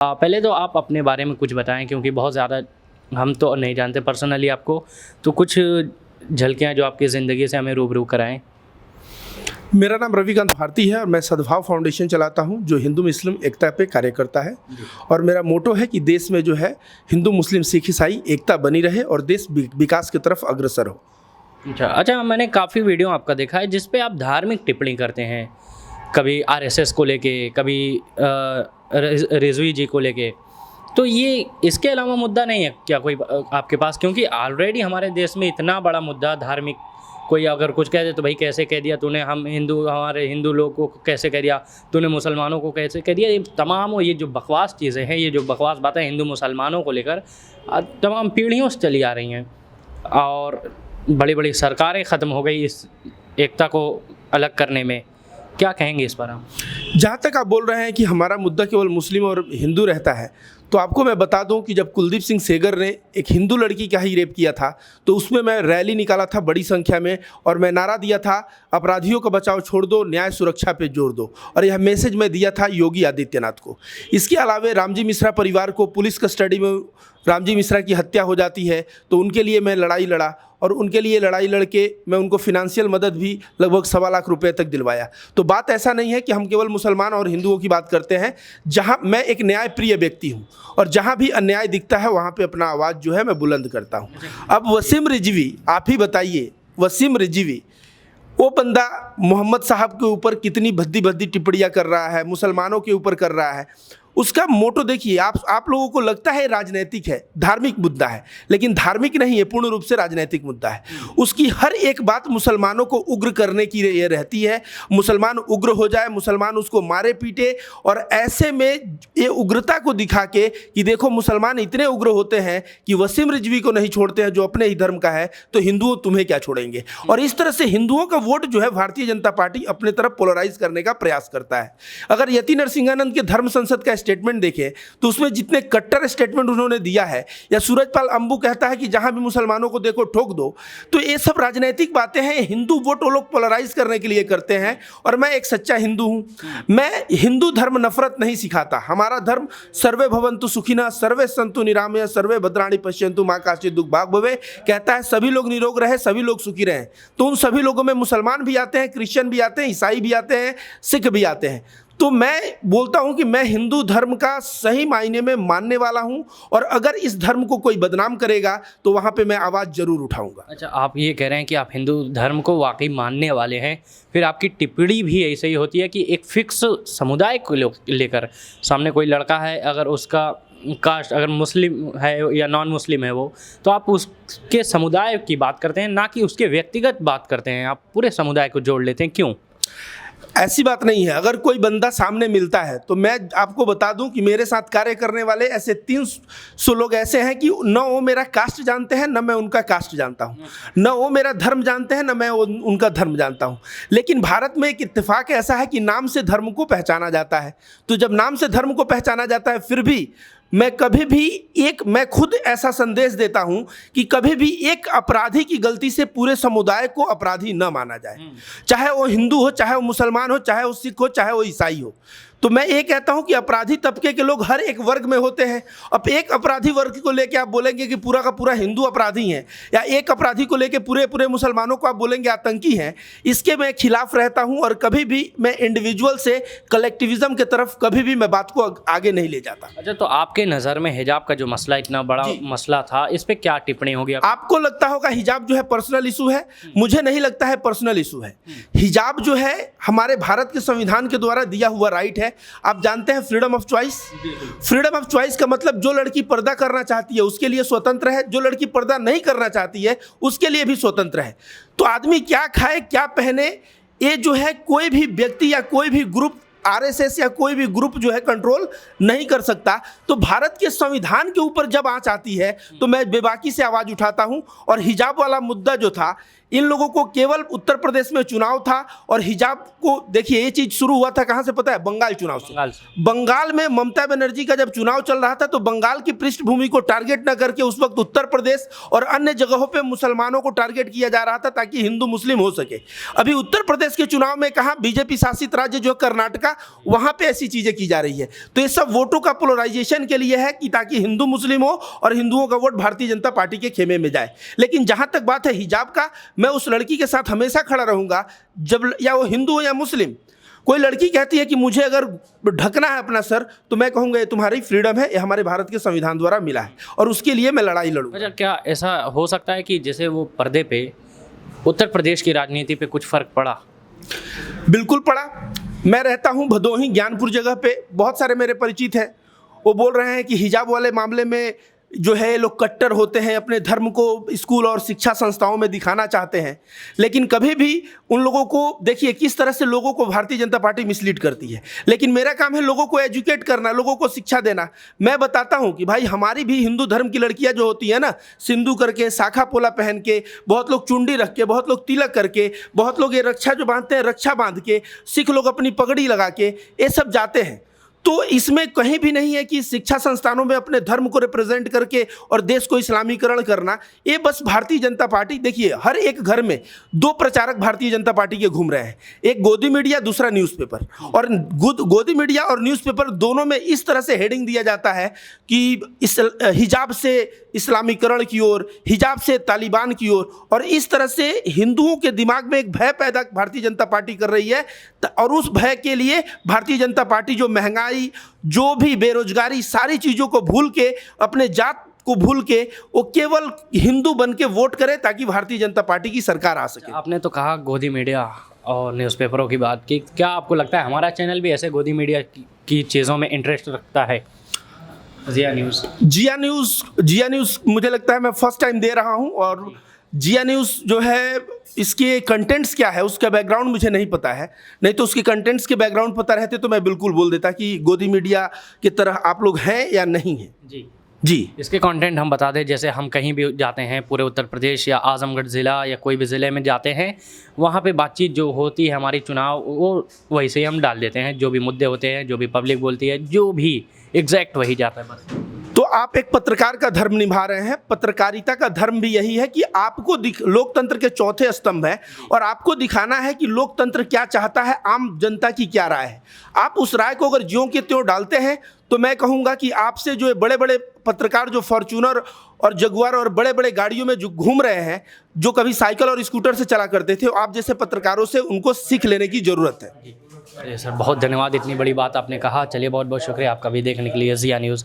पहले तो आप अपने बारे में कुछ बताएं, क्योंकि बहुत ज़्यादा हम तो नहीं जानते पर्सनली आपको, तो कुछ झलकियाँ जो आपकी ज़िंदगी से हमें रूबरू कराएं। मेरा नाम रविकांत भारती है और मैं सद्भाव फाउंडेशन चलाता हूं, जो हिंदू मुस्लिम एकता पे कार्य करता है। और मेरा मोटो है कि देश में जो है हिंदू मुस्लिम सिख ईसाई एकता बनी रहे और देश विकास की तरफ अग्रसर हो। अच्छा, मैंने काफ़ी वीडियो आपका देखा है जिस पे आप धार्मिक टिप्पणी करते हैं, कभी आरएसएस को लेके, कभी रिजवी जी को लेके। तो ये इसके अलावा मुद्दा नहीं है क्या कोई आपके पास? क्योंकि ऑलरेडी हमारे देश में इतना बड़ा मुद्दा धार्मिक, कोई अगर कुछ कह दे तो भाई कैसे कह दिया तूने, हमारे हिंदू लोगों को कैसे कह दिया तूने, मुसलमानों को कैसे कह दिया। ये तमाम ये जो बकवास चीज़ें हैं, ये जो बकवास बातें हिंदू मुसलमानों को लेकर तमाम पीढ़ियों से चली आ रही हैं, और बड़ी बड़ी सरकारें ख़त्म हो गई इस एकता को अलग करने में। क्या कहेंगे इस पर आप? जहाँ तक आप बोल रहे हैं कि हमारा मुद्दा केवल मुस्लिम और हिंदू रहता है, तो आपको मैं बता दूं कि जब कुलदीप सिंह सेंगर ने एक हिंदू लड़की का ही रेप किया था, तो उसमें मैं रैली निकाला था बड़ी संख्या में, और मैं नारा दिया था अपराधियों का बचाव छोड़ दो, न्याय सुरक्षा पे जोर दो। और यह मैसेज मैं दिया था योगी आदित्यनाथ को। इसके अलावा रामजी मिश्रा परिवार को पुलिस कस्टडी में रामजी मिश्रा की हत्या हो जाती है, तो उनके लिए मैं लड़ाई लड़ा, और उनके लिए लड़ाई लड़के मैं उनको फिनेंशियल मदद भी लगभग 1.25 लाख रुपए तक दिलवाया। तो बात ऐसा नहीं है कि हम केवल मुसलमान और हिंदुओं की बात करते हैं। जहां मैं एक न्याय प्रिय व्यक्ति हूं, और जहां भी अन्याय दिखता है वहां पे अपना आवाज़ जो है मैं बुलंद करता हूं। अब वसीम रिजवी, आप ही बताइए, वसीम रिजवी वो बंदा मोहम्मद साहब के ऊपर कितनी भद्दी भद्दी टिप्पणियाँ कर रहा है, मुसलमानों के ऊपर कर रहा है। उसका मोटो देखिए, आप लोगों को लगता है राजनीतिक है, धार्मिक मुद्दा है, लेकिन धार्मिक नहीं है, पूर्ण रूप से राजनीतिक मुद्दा है। उसकी हर एक बात मुसलमानों को उग्र करने की ये रहती है। मुसलमान उग्र हो जाए, मुसलमान उसको मारे पीटे, और ऐसे में ये उग्रता को दिखा के कि देखो मुसलमान इतने उग्र होते हैं कि वसीम रिजवी को नहीं छोड़ते हैं जो अपने ही धर्म का है, तो हिंदुओं तुम्हें क्या छोड़ेंगे। और इस तरह से हिंदुओं का वोट जो है भारतीय जनता पार्टी अपने तरफ पोलराइज करने का प्रयास करता है। अगर यति नरसिंहानंद के धर्म संसद का स्टेटमेंट देखें तो उसमें जितने कट्टर स्टेटमेंट उन्होंने दिया है, या सूरजपाल अंबू कहता है कि जहां भी मुसलमानों को देखो ठोक दो, तो ये सब राजनीतिक बातें हैं। हिंदू वोट वो लोग पोलराइज करने के लिए करते हैं। और मैं एक सच्चा हिंदू हूं। मैं हिंदू धर्म नफरत नहीं सिखाता। हमारा धर्म सर्वे भवन्तु सुखिनः, सर्वे सन्तु निरामया, सर्वे भद्राणि पश्यन्तु मां काचित् दुःख भाग् भवेत् कहता है सभी लोग निरोग रहे, सभी लोग सुखी रहें। तो उन सभी लोगों में मुसलमान भी आते हैं, क्रिश्चियन भी आते हैं, ईसाई भी आते हैं, सिख भी आते हैं। तो मैं बोलता हूं कि मैं हिंदू धर्म का सही मायने में मानने वाला हूं, और अगर इस धर्म को कोई बदनाम करेगा तो वहां पे मैं आवाज़ जरूर उठाऊंगा। अच्छा, आप ये कह रहे हैं कि आप हिंदू धर्म को वाकई मानने वाले हैं, फिर आपकी टिप्पणी भी ऐसे ही होती है कि एक फिक्स समुदाय को लेकर, सामने कोई लड़का है, अगर उसका कास्ट अगर मुस्लिम है या नॉन मुस्लिम है वो, तो आप उसके समुदाय की बात करते हैं, ना कि उसके व्यक्तिगत बात करते हैं। आप पूरे समुदाय को जोड़ लेते हैं, क्यों? ऐसी बात नहीं है। अगर कोई बंदा सामने मिलता है तो मैं आपको बता दूं कि मेरे साथ कार्य करने वाले ऐसे 300 लोग ऐसे हैं कि न वो मेरा कास्ट जानते हैं, न मैं उनका कास्ट जानता हूं, न वो मेरा धर्म जानते हैं, न मैं उनका धर्म जानता हूं। लेकिन भारत में एक इत्तेफाक ऐसा है कि नाम से धर्म को पहचाना जाता है। तो जब नाम से धर्म को पहचाना जाता है, फिर भी मैं कभी भी मैं खुद ऐसा संदेश देता हूं कि कभी भी एक अपराधी की गलती से पूरे समुदाय को अपराधी न माना जाए। चाहे वो हिंदू हो, चाहे वो मुसलमान हो, चाहे वो सिख हो, चाहे वो ईसाई हो। तो मैं ये कहता हूं कि अपराधी तबके के लोग हर एक वर्ग में होते हैं। अब एक अपराधी वर्ग को लेकर आप बोलेंगे कि पूरा का पूरा हिंदू अपराधी हैं, या एक अपराधी को लेकर पूरे मुसलमानों को आप बोलेंगे आतंकी हैं, इसके मैं खिलाफ रहता हूं। और कभी भी मैं इंडिविजुअल से कलेक्टिविज्म की तरफ कभी भी मैं बात को आगे नहीं ले जाता। अच्छा, तो आपके नज़र में हिजाब का जो मसला इतना बड़ा मसला था, इस पर क्या टिप्पणी होगी? आपको लगता होगा हिजाब जो है पर्सनल इशू है, मुझे नहीं लगता है पर्सनल इशू है। हिजाब जो है हमारे भारत के संविधान के द्वारा दिया हुआ राइट है। आप जानते हैं freedom of choice. Freedom of choice का मतलब जो लड़की पर्दा करना चाहती है उसके लिए स्वतंत्र है, जो लड़की पर्दा नहीं करना चाहती है उसके लिए भी स्वतंत्र है। तो आदमी क्या खाए क्या पहने, ये जो है कोई भी व्यक्ति या कोई भी ग्रुप, आरएसएस या कोई भी ग्रुप जो है कंट्रोल नहीं कर सकता। तो भारत के संविधान के ऊपर जब आंच आती है तो मैं बेबाकी से आवाज़ उठाता हूं। और हिजाब वाला मुद्दा जो था, इन लोगों को केवल उत्तर प्रदेश में चुनाव था, और हिजाब को देखिए ये चीज़ शुरू हुआ था कहाँ से पता है? बंगाल चुनाव से। बंगाल में ममता बनर्जी का जब चुनाव चल रहा था तो बंगाल की पृष्ठभूमि को टारगेट न करके उस वक्त उत्तर प्रदेश और अन्य जगहों पे मुसलमानों को टारगेट किया जा रहा था ताकि हिंदू मुस्लिम हो सके। अभी उत्तर प्रदेश के चुनाव में कहाँ बीजेपी शासित राज्य जो कर्नाटक का, वहाँ पे ऐसी चीज़ें की जा रही है। तो ये सब वोटों का पोलराइजेशन के लिए है कि ताकि हिंदू मुस्लिम हो और हिंदुओं का वोट भारतीय जनता पार्टी के खेमे में जाए। लेकिन जहाँ तक बात है हिजाब का, मैं उस लड़की के साथ हमेशा खड़ा रहूँगा जब, या वो हिंदू हो या मुस्लिम, कोई लड़की कहती है कि मुझे अगर ढकना है अपना सर, तो मैं कहूँगा ये तुम्हारी फ्रीडम है, ये हमारे भारत के संविधान द्वारा मिला है और उसके लिए मैं लड़ाई लड़ूंगा। अच्छा, क्या ऐसा हो सकता है कि जैसे वो पर्दे पे उत्तर प्रदेश की राजनीति पे कुछ फ़र्क पड़ा? बिल्कुल पड़ा। मैं रहता हूँ भदोही ज्ञानपुर जगह पे, बहुत सारे मेरे परिचित हैं, वो बोल रहे हैं कि हिजाब वाले मामले में जो है लोग कट्टर होते हैं, अपने धर्म को स्कूल और शिक्षा संस्थाओं में दिखाना चाहते हैं। लेकिन कभी भी उन लोगों को देखिए किस तरह से लोगों को भारतीय जनता पार्टी मिसलीड करती है। लेकिन मेरा काम है लोगों को एजुकेट करना, लोगों को शिक्षा देना। मैं बताता हूँ कि भाई हमारी भी हिंदू धर्म की लड़कियाँ जो होती है ना, सिंदूर करके, शाखा पोला पहन के, बहुत लोग चुंडी रख के, बहुत लोग तिलक करके, बहुत लोग ये रक्षा जो बांधते हैं रक्षा बांध के, सिख लोग अपनी पगड़ी लगा के, ये सब जाते हैं। तो इसमें कहीं भी नहीं है कि शिक्षा संस्थानों में अपने धर्म को रिप्रेजेंट करके और देश को इस्लामीकरण करना। ये बस भारतीय जनता पार्टी, देखिए हर एक घर में दो प्रचारक भारतीय जनता पार्टी के घूम रहे हैं, एक गोदी मीडिया, दूसरा न्यूज़पेपर। और गोदी मीडिया और न्यूज़पेपर दोनों में इस तरह से हेडिंग दिया जाता है कि इस हिजाब से इस्लामीकरण की ओर, हिजाब से तालिबान की ओर, और इस तरह से हिंदुओं के दिमाग में एक भय पैदा भारतीय जनता पार्टी कर रही है। और उस भय के लिए भारतीय जनता पार्टी जो महंगाई, जो भी बेरोजगारी, सारी चीज़ों को भूल के, अपने जात को भूल के, वो केवल हिंदू बन के वोट करे ताकि भारतीय जनता पार्टी की सरकार आ सके। आपने तो कहा गोदी मीडिया और न्यूज़पेपरों की बात की, क्या आपको लगता है हमारा चैनल भी ऐसे गोदी मीडिया की चीज़ों में इंटरेस्ट रखता है? जिया न्यूज़ मुझे लगता है मैं फर्स्ट टाइम दे रहा हूँ, और जिया न्यूज़ जो है इसके कंटेंट्स क्या है उसका बैकग्राउंड मुझे नहीं पता है। नहीं तो उसके कंटेंट्स के बैकग्राउंड पता रहते तो मैं बिल्कुल बोल देता कि गोदी मीडिया की तरह आप लोग हैं या नहीं हैं। जी, इसके कंटेंट हम बता दें, जैसे हम कहीं भी जाते हैं पूरे उत्तर प्रदेश या आजमगढ़ ज़िला या कोई भी ज़िले में जाते हैं, वहाँ पे बातचीत जो होती है हमारी चुनाव, वो वही से हम डाल देते हैं। जो भी मुद्दे होते हैं, जो भी पब्लिक बोलती है, जो भी एग्जैक्ट वही जाता है बस। तो आप एक पत्रकार का धर्म निभा रहे हैं। पत्रकारिता का धर्म भी यही है कि आपको लोकतंत्र के चौथे स्तंभ है और आपको दिखाना है कि लोकतंत्र क्या चाहता है, आम जनता की क्या राय है। आप उस राय को अगर ज्यों के त्यों डालते हैं तो मैं कहूँगा कि आपसे जो बड़े बड़े पत्रकार जो फॉर्च्यूनर और जगुआर और बड़े बड़े गाड़ियों में जो घूम रहे हैं, जो कभी साइकिल और स्कूटर से चला करते थे, आप जैसे पत्रकारों से उनको सीख लेने की ज़रूरत है। अरे सर, बहुत धन्यवाद, इतनी बड़ी बात आपने कहा। चलिए, बहुत बहुत शुक्रिया आपका भी देखने के लिए जिया न्यूज़।